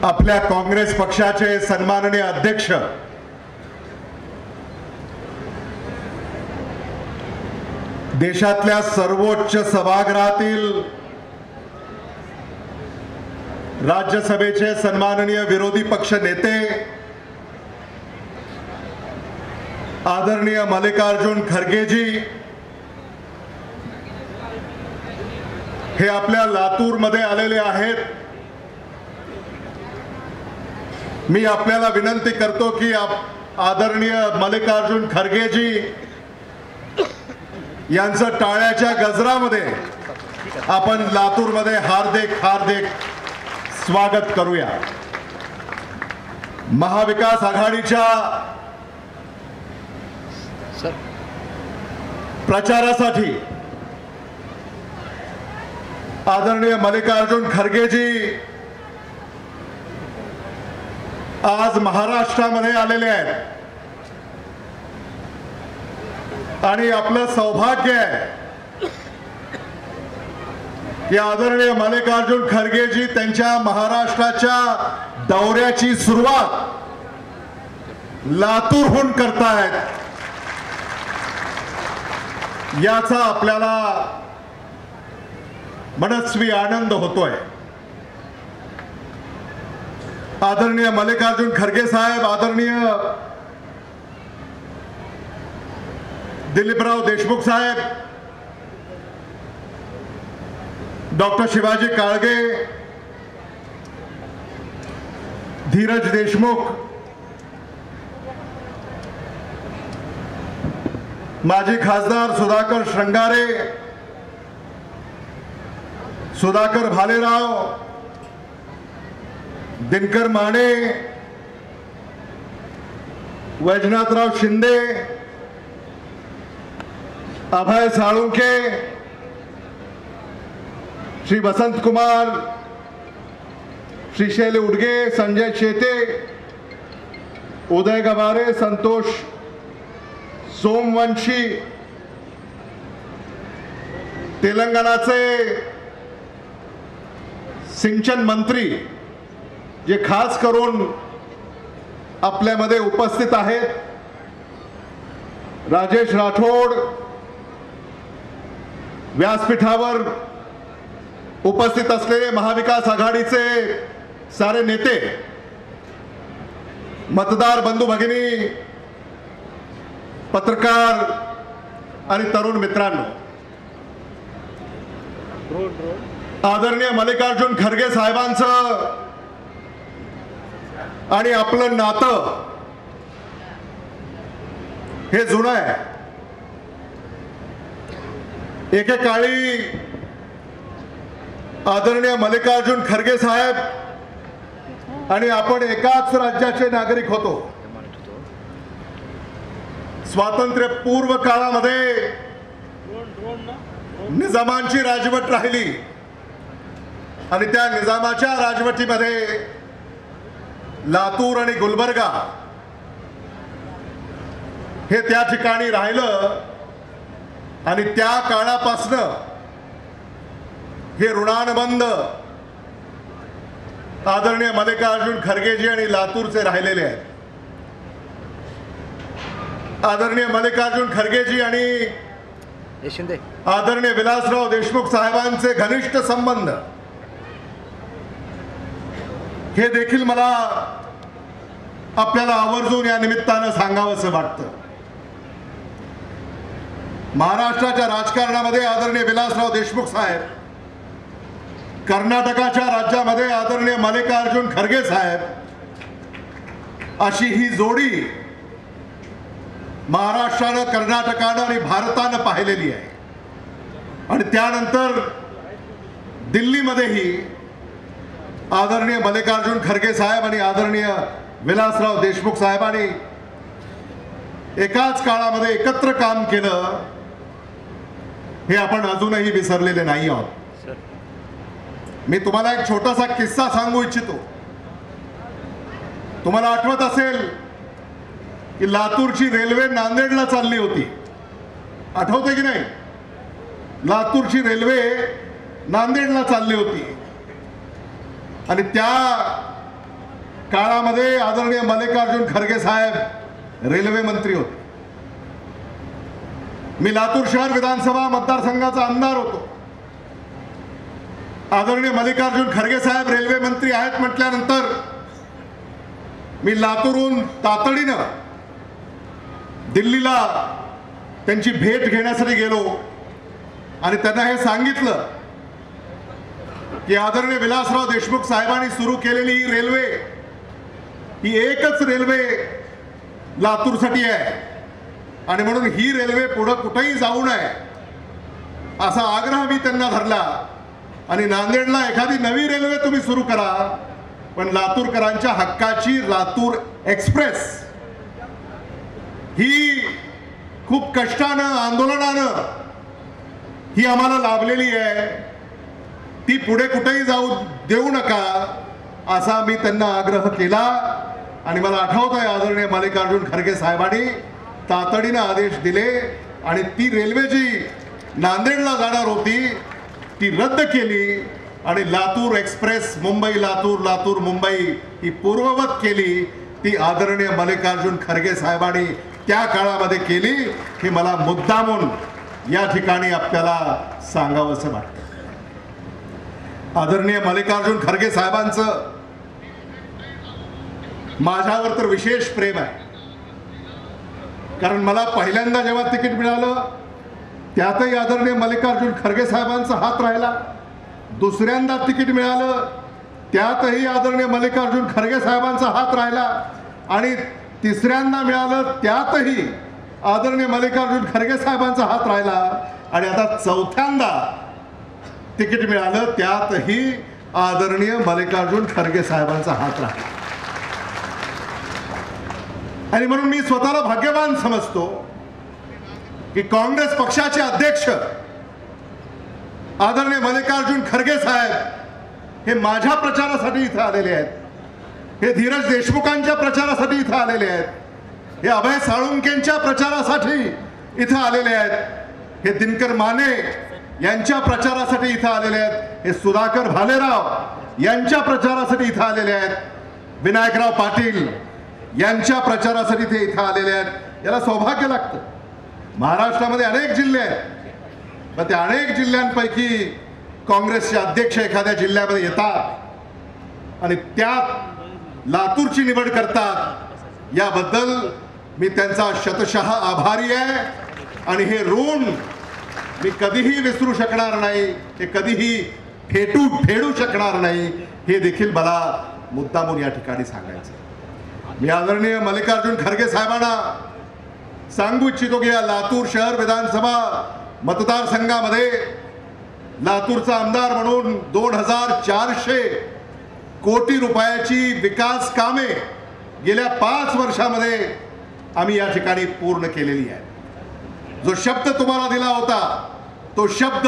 आपल्या काँग्रेस पक्षाचे सन्माननीय अध्यक्ष देशातल्या सर्वोच्च सभागृहातील राज्यसभेचे सन्माननीय विरोधी पक्ष नेते आदरणीय मल्लिकार्जुन खरगेजी हे आपल्या लातूरमध्ये आलेले आहेत। मी आपल्याला विनंती करतो की आदरणीय मल्लिकार्जुन खरगेजी यांचं टाळ्याच्या गजरामध्ये आपण लातूरमध्ये हार्दिक हार्दिक स्वागत करूया। महाविकास आघाडीच्या प्रचारासाठी आदरणीय मल्लिकार्जुन खरगेजी आज महाराष्ट्रामध्ये आलेले आहेत आणि आपलं सौभाग्य आहे की आदरणीय मल्लिकार्जुन खरगेजी त्यांच्या महाराष्ट्राच्या दौऱ्याची सुरुवात लातूरहून करतायत। याचा आपल्याला मनस्वी आनंद होतोय। आदरणीय मल्लिकार्जुन खरगे साहेब, आदरणीय दिलीपराव देशमुख साहेब, डॉक्टर शिवाजी काळगे, धीरज देशमुख, माजी खासदार सुधाकर श्रंगारे, सुधाकर भालेराव, दिनकर माने, वैजनाथराव शिंदे, अभय साळुंखे, श्री वसंत कुमार, श्री शैल उडगे, संजय शेते, उदय गवारे, संतोष सोमवंशी, तेलंगणाचे सिंचन मंत्री जे खास करून आपल्यामध्ये उपस्थित आहेत, राजेश राठोड, व्यासपीठावर उपस्थित असलेले महाविकास आघाडीचे सारे नेते, मतदार बंधू भगिनी, पत्रकार आणि तरुण मित्रांनो, आदरणीय मल्लिकार्जुन खरगे साहेबांचं आणि आपलं नातं हे जुनं आहे। एकेकाळी आदरणीय मल्लिकार्जुन खरगे साहेब आणि आपण एकाच राज्याचे नागरिक होतो। स्वातंत्र्यपूर्व काळामध्ये निजामांची राजवट राहिली आणि त्या निजामाच्या राजवटीमध्ये लातूर आणि गुलबर्गा हे त्या ठिकाणी राहिलं आणि त्या काळापासनं हे ऋणानुबंध आदरणीय मल्लिकार्जुन खरगेजी आणि लातूरचे राहिलेले आहेत। आदरणीय मल्लिकार्जुन खरगेजी आणि आदरणीय विलासराव देशमुख साहेबांचे घनिष्ठ संबंध हे देखील मला आपल्याला आवर्जून या निमित्तानं सांगावंसं वाटतं। महाराष्ट्राच्या राजकारणामध्ये आदरणीय विलासराव देशमुख साहेब, कर्नाटकाच्या राज्यामध्ये आदरणीय मल्लिकार्जुन खरगे साहेब, अशी ही जोडी महाराष्ट्रानं, कर्नाटकानं आणि भारतानं पाहिलेली आहे। आणि त्यानंतर दिल्लीमध्येही आदरणीय मल्लिकार्जुन खरगे साहेब आणि आदरणीय विलासराव देशमुख साहेबांनी एकाच काळामध्ये एकत्र काम केलं, हे आपण अजूनही विसरलेले नाही आहोत। मी तुम्हाला एक छोटासा किस्सा सांगू इच्छितो। तुम्हाला आठवत असेल की लातूरची रेल्वे नांदेडला चालली होती, आठवते की नाही? लातूरची रेल्वे नांदेडला चालली होती आणि त्या काळामध्ये आदरणीय मल्लिकार्जुन खरगे साहेब रेल्वे मंत्री होते. मी लातूर शहर विधानसभा मतदारसंघाचा आमदार होतो. आदरणीय मल्लिकार्जुन खरगे साहेब रेल्वे मंत्री आहेत म्हटल्यानंतर मी लातूरहून तातडीनं दिल्लीला त्यांची भेट घेण्यासाठी गेलो आणि त्यांना हे सांगितलं की आदरणीय विलासराव देशमुख साहेबांनी सुरू केलेली ही रेल्वे ही एकच रेल्वे लातूरसाठी आहे आणि म्हणून ही रेल्वे पुढे कुठेही जाऊ नये असा आग्रह मी त्यांना धरला. आणि नांदेडला एखादी नवी रेल्वे तुम्ही सुरू करा, पण लातूरकरांच्या हक्काची लातूर एक्सप्रेस ही खूप कष्टानं आंदोलनानं ही आम्हाला लाभलेली आहे, ती पुढे कुठेही जाऊ देऊ नका असा मी त्यांना आग्रह केला. आणि मला आठवत आहे आदरणीय मल्लिकार्जुन खरगे साहेबांनी तातडीनं आदेश दिले आणि ती रेल्वे जी नांदेडला जाणार होती ती रद्द केली आणि लातूर एक्सप्रेस मुंबई लातूर लातूर मुंबई ही पूर्ववत केली. ती आदरणीय मल्लिकार्जुन खरगे साहेबांनी त्या काळामध्ये केली. हे मला मुद्दामून या ठिकाणी आपल्याला सांगावंसं वाटतं. आदरणीय मल्लिकार्जुन खरगे साहेबांचं माझ्यावर तर विशेष प्रेम आहे, कारण मला पहिल्यांदा जेव्हा तिकीट मिळालं त्यातही आदरणीय मल्लिकार्जुन खरगे साहेबांचा हात राहिला. दुसऱ्यांदा तिकीट मिळालं त्यातही आदरणीय मल्लिकार्जुन खरगे साहेबांचा हात राहिला आणि तिसऱ्यांदा मिळालं त्यातही आदरणीय मल्लिकार्जुन खरगे साहेबांचा हात राहिला आणि आता चौथ्यांदा तिकीट मिळालं त्यातही आदरणीय मल्लिकार्जुन खरगे साहेबांचा हात राहिला. आणि म्हणून मी स्वतःला भाग्यवान समजतो की काँग्रेस पक्षाचे अध्यक्ष आदरणीय मल्लिकार्जुन खरगे साहेब हे माझ्या प्रचारासाठी इथं आलेले आहेत, हे धीरज देशमुखांच्या प्रचारासाठी इथं आलेले आहेत, हे अभय साळुंकेंच्या प्रचारासाठी इथं आलेले आहेत, हे दिनकर माने यांच्या प्रचारासाठी इथं आलेले आहेत, हे सुधाकर भालेराव यांच्या प्रचारासाठी इथं आलेले आहेत, विनायकराव पाटील यांच्या प्रचारासाठी ते इथं आलेले आहेत. याला सौभाग्य लागतं. महाराष्ट्रामध्ये अनेक जिल्हे आहेत, पण त्या अनेक जिल्ह्यांपैकी काँग्रेसचे अध्यक्ष एखाद्या जिल्ह्यामध्ये येतात आणि त्यात लातूरची निवड करतात. याबद्दल मी त्यांचा शतशः आभारी आहे आणि हे ऋण मी कधीही विसरू शकणार नाही, हे कधीही फेडू शकणार नाही, हे देखील मला मुद्दामून या ठिकाणी सांगायचं. मी आदरणीय मल्लिकार्जुन खरगे साहेबांना सांगू इच्छितो की या लातूर शहर विधानसभा मतदारसंघामध्ये लातूरचा आमदार म्हणून 2400 कोटी रुपयाची विकास कामे गेल्या 5 वर्षामध्ये आम्ही या ठिकाणी पूर्ण केलेली आहे. जो शब्द तुम्हाला दिला होता तो शब्द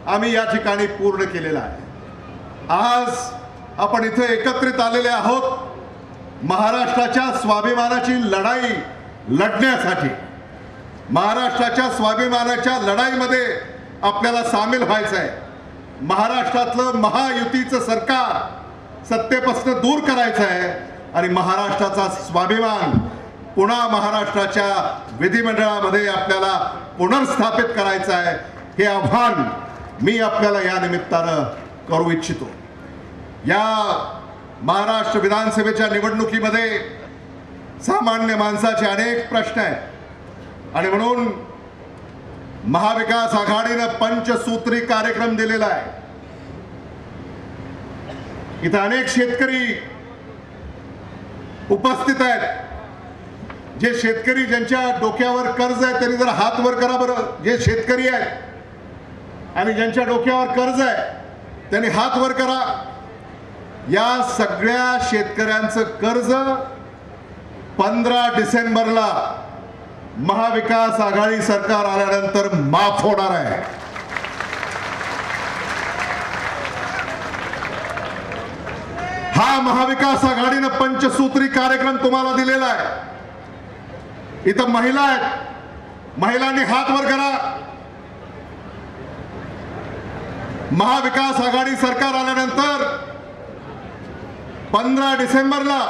आम्ही या ठिकाणी पूर्ण केलेला आहे. आज आपण इथे एकत्रित आलेले आहोत महाराष्ट्राच्या स्वाभिमानाची लढाई लढण्यासाठी. महाराष्ट्राच्या स्वाभिमानाच्या लढाईमध्ये आपल्याला सामील व्हायचं आहे. महाराष्ट्रातलं महायुतीचं सरकार सत्तेपासून दूर करायचं आहे आणि महाराष्ट्राचा स्वाभिमान पुन्हा महाराष्ट्राच्या विधिमंडळामध्ये आपल्याला पुनर्स्थापित करायचं आहे. हे आव्हान मी आपल्याला या निमित्तानं करू इच्छितो. या महाराष्ट्र विधानसभेच्या निवडणुकीमध्ये सामान्य माणसाचे अनेक प्रश्न आहेत आणि म्हणून महाविकास आघाडीनं पंचसूत्री कार्यक्रम दिलेला आहे. इथं अनेक शेतकरी उपस्थित आहेत. जे शेतकरी ज्यांच्या डोक्यावर कर्ज आहे त्यांनी जरा हात वर करा बरं. जे शेतकरी आहेत आणि ज्यांच्या डोक्यावर कर्ज आहे त्यांनी हात वर करा. या सगळ्या शेतकऱ्यांचं कर्ज 15 डिसेंबरला महाविकास आघाडी सरकार आल्यानंतर माफ होणार आहे. हा महाविकास आघाडीनं पंचसूत्री कार्यक्रम तुम्हाला दिलेला आहे. इथं महिला आहेत, महिलांनी हात वर करा. महाविकास आघाडी सरकार आल्यानंतर 15 डिसेंबरला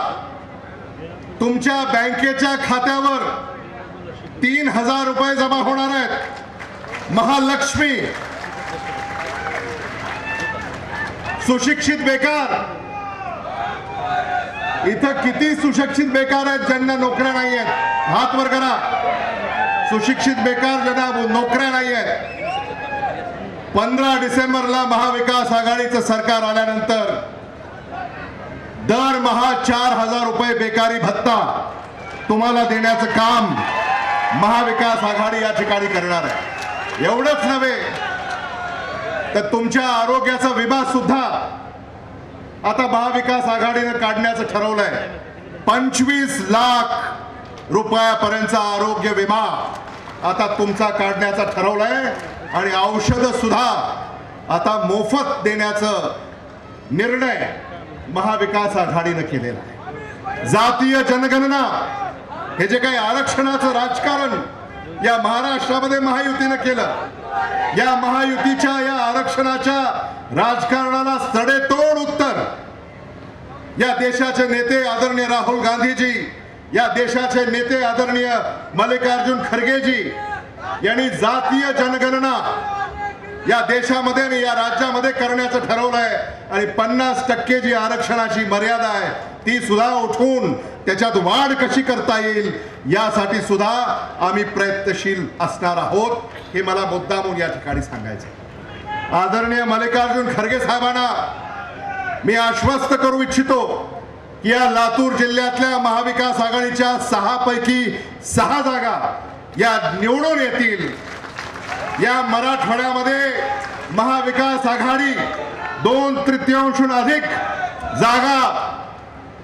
तुमच्या बँकेच्या खात्यावर 3000 रुपये जमा होणार आहेत. महालक्ष्मी. सुशिक्षित बेकार. इथं किती सुशिक्षित बेकार आहेत ज्यांना नोकऱ्या नाही आहेत? हात वर करा. सुशिक्षित बेकार ज्यांना नोकऱ्या नाही आहेत. 15 डिसेंबरला महाविकास आघाडीचं सरकार आल्यानंतर दरमहा 4000 रुपये बेकारी भत्ता तुम्हाला देण्याचं काम महाविकास आघाडी या ठिकाणी करणार आहे. एवढंच नव्हे तर तुमच्या आरोग्याचा विमा सुद्धा आता महाविकास आघाडीने काढण्याचं ठरवलंय. 25 लाख रुपयापर्यंतचा आरोग्य विमा आता तुमचा काढण्याचा ठरवलाय आणि औषधं सुद्धा आता मोफत देण्याचं निर्णय महाविकास आघाडीने केलेला आहे. जातीय जनगणना हे जे काही आरक्षणाचं राजकारण या महाराष्ट्रामध्ये महायुतीनं केलं, या महायुतीच्या या आरक्षणाच्या राजकारणाला सडेतोड उत्तर या देशाचे नेते आदरणीय राहुल गांधीजी, या देशाचे नेते आदरणीय मल्लिकार्जुन खरगेजी यांनी जातीय जनगणना या देशामध्ये आणि या राज्यामध्ये करण्याचं ठरवलंय. आणि 50% जी आरक्षणाची मर्यादा आहे ती सुद्धा उठवून त्याच्यात वाढ कशी करता येईल यासाठी सुद्धा आम्ही प्रयत्नशील असणार आहोत. हे मला मुद्दामून या ठिकाणी सांगायचं. आदरणीय मल्लिकार्जुन खरगे साहेबांना मी आश्वस्त करू इच्छितो की या लातूर जिल्ह्यातल्या महाविकास आघाडीच्या 6 पैकी 6 जागा या निवडून येतील. या मराठवाड्यामध्ये महाविकास आघाडी 2/3 अधिक जागा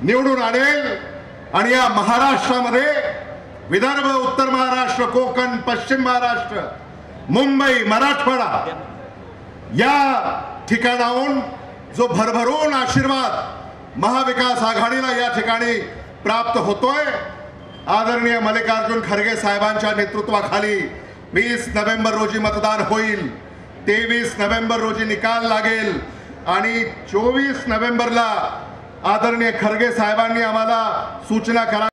निवडून आणेल आणि या महाराष्ट्रामध्ये विदर्भ, उत्तर महाराष्ट्र, कोकण, पश्चिम महाराष्ट्र, मुंबई, मराठवाडा या ठिकाणाहून जो भरभरून आशीर्वाद महाविकास आघाडीला या ठिकाणी प्राप्त होतोय, आदरणीय मल्लिकार्जुन खरगे साहेबांच्या नेतृत्वाखाली 20 नोव्हेंबर रोजी मतदान होईल. 23 नोव्हेंबर रोजी निकाल लागेल आणि 24 नोव्हेंबरला आदरणीय खरगे साहेबांनी आम्हाला सूचना करा